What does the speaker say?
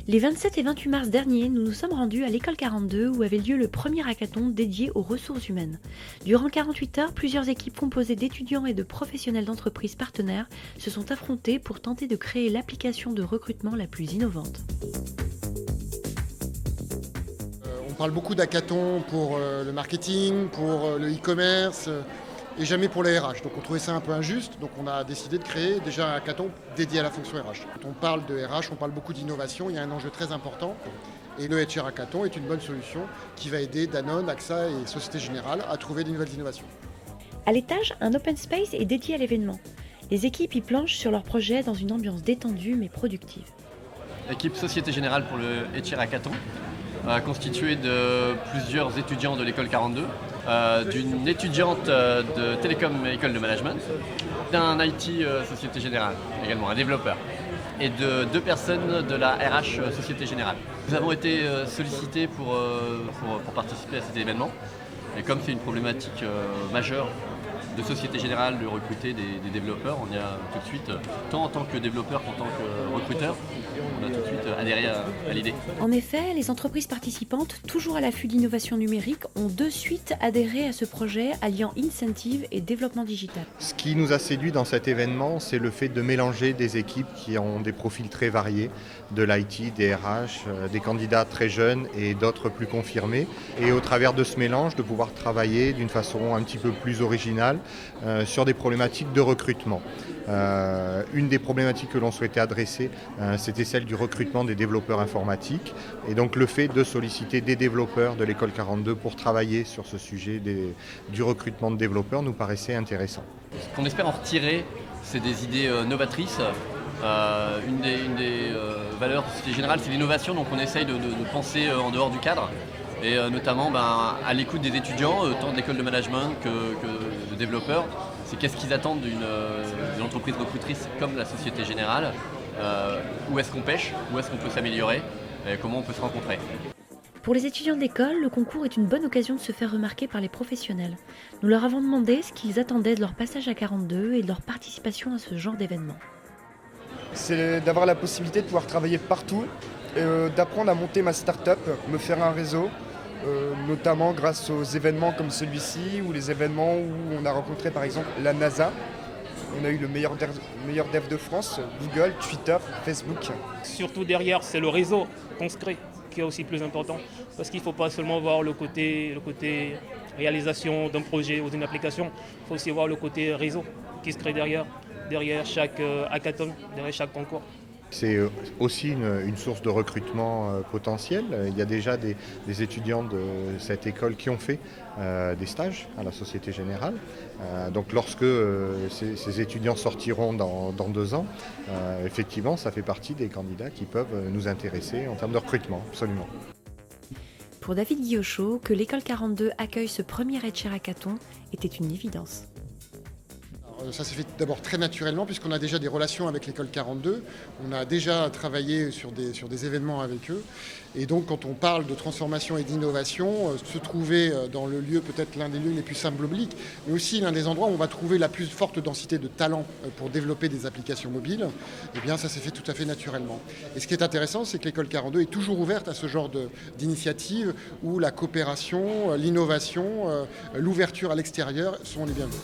Les 27 et 28 mars dernier, nous nous sommes rendus à l'école 42 où avait lieu le premier hackathon dédié aux ressources humaines. Durant 48 heures, plusieurs équipes composées d'étudiants et de professionnels d'entreprises partenaires se sont affrontées pour tenter de créer l'application de recrutement la plus innovante. On parle beaucoup d'hackathon pour le marketing, pour le e-commerce et jamais pour les RH. Donc on trouvait ça un peu injuste, donc on a décidé de créer déjà un hackathon dédié à la fonction RH. Quand on parle de RH, on parle beaucoup d'innovation, il y a un enjeu très important. Et le HR Hackathon est une bonne solution qui va aider Danone, AXA et Société Générale à trouver de nouvelles innovations. À l'étage, un open space est dédié à l'événement. Les équipes y planchent sur leurs projets dans une ambiance détendue mais productive. L'équipe Société Générale pour le HR Hackathon, constituée de plusieurs étudiants de l'école 42, d'une étudiante de Télécom École de Management, d'un IT Société Générale également, un développeur, et de 2 personnes de la RH Société Générale. Nous avons été sollicités pour participer à cet événement, et comme c'est une problématique majeure de Société Générale de recruter des développeurs, on y a tout de suite, tant en tant que développeur qu'en tant que recruteur, on a tout de suite adhéré à l'idée. En effet, les entreprises participantes, toujours à l'affût d'innovation numérique, ont de suite adhéré à ce projet alliant incentive et développement digital. Ce qui nous a séduit dans cet événement, c'est le fait de mélanger des équipes qui ont des profils très variés, de l'IT, des RH, des candidats très jeunes et d'autres plus confirmés. Et au travers de ce mélange, de pouvoir travailler d'une façon un petit peu plus originale sur des problématiques de recrutement. Une des problématiques que l'on souhaitait adresser, c'était celle du recrutement des développeurs informatiques. Et donc le fait de solliciter des développeurs de l'école 42 pour travailler sur ce sujet du recrutement de développeurs nous paraissait intéressant. Ce qu'on espère en retirer, c'est des idées novatrices. Une des valeurs de Société Générale, c'est l'innovation, donc on essaye de penser en dehors du cadre. Et notamment à l'écoute des étudiants, tant de l'école de management que de développeurs, c'est qu'est-ce qu'ils attendent d'une entreprise recrutrice comme la Société Générale, où est-ce qu'on pêche, où est-ce qu'on peut s'améliorer, et comment on peut se rencontrer. Pour les étudiants d'école, le concours est une bonne occasion de se faire remarquer par les professionnels. Nous leur avons demandé ce qu'ils attendaient de leur passage à 42 et de leur participation à ce genre d'événement. C'est d'avoir la possibilité de pouvoir travailler partout, d'apprendre à monter ma start-up, me faire un réseau, notamment grâce aux événements comme celui-ci ou les événements où on a rencontré par exemple la NASA. On a eu le meilleur dev de France, Google, Twitter, Facebook. Surtout derrière, c'est le réseau qu'on se crée qui est aussi plus important. Parce qu'il ne faut pas seulement voir le côté réalisation d'un projet ou d'une application, il faut aussi voir le côté réseau qui se crée derrière chaque hackathon, derrière chaque concours. C'est aussi une source de recrutement potentiel. Il y a déjà des étudiants de cette école qui ont fait des stages à la Société Générale. Donc lorsque ces étudiants sortiront dans 2 ans, effectivement, ça fait partie des candidats qui peuvent nous intéresser en termes de recrutement, absolument. Pour David Guillochot, que l'école 42 accueille ce premier HR Hackathon était une évidence. Ça s'est fait d'abord très naturellement puisqu'on a déjà des relations avec l'école 42. On a déjà travaillé sur des événements avec eux. Et donc quand on parle de transformation et d'innovation, se trouver dans le lieu, peut-être l'un des lieux les plus symboliques, mais aussi l'un des endroits où on va trouver la plus forte densité de talents pour développer des applications mobiles, eh bien ça s'est fait tout à fait naturellement. Et ce qui est intéressant, c'est que l'école 42 est toujours ouverte à ce genre d'initiative où la coopération, l'innovation, l'ouverture à l'extérieur sont les bienvenus.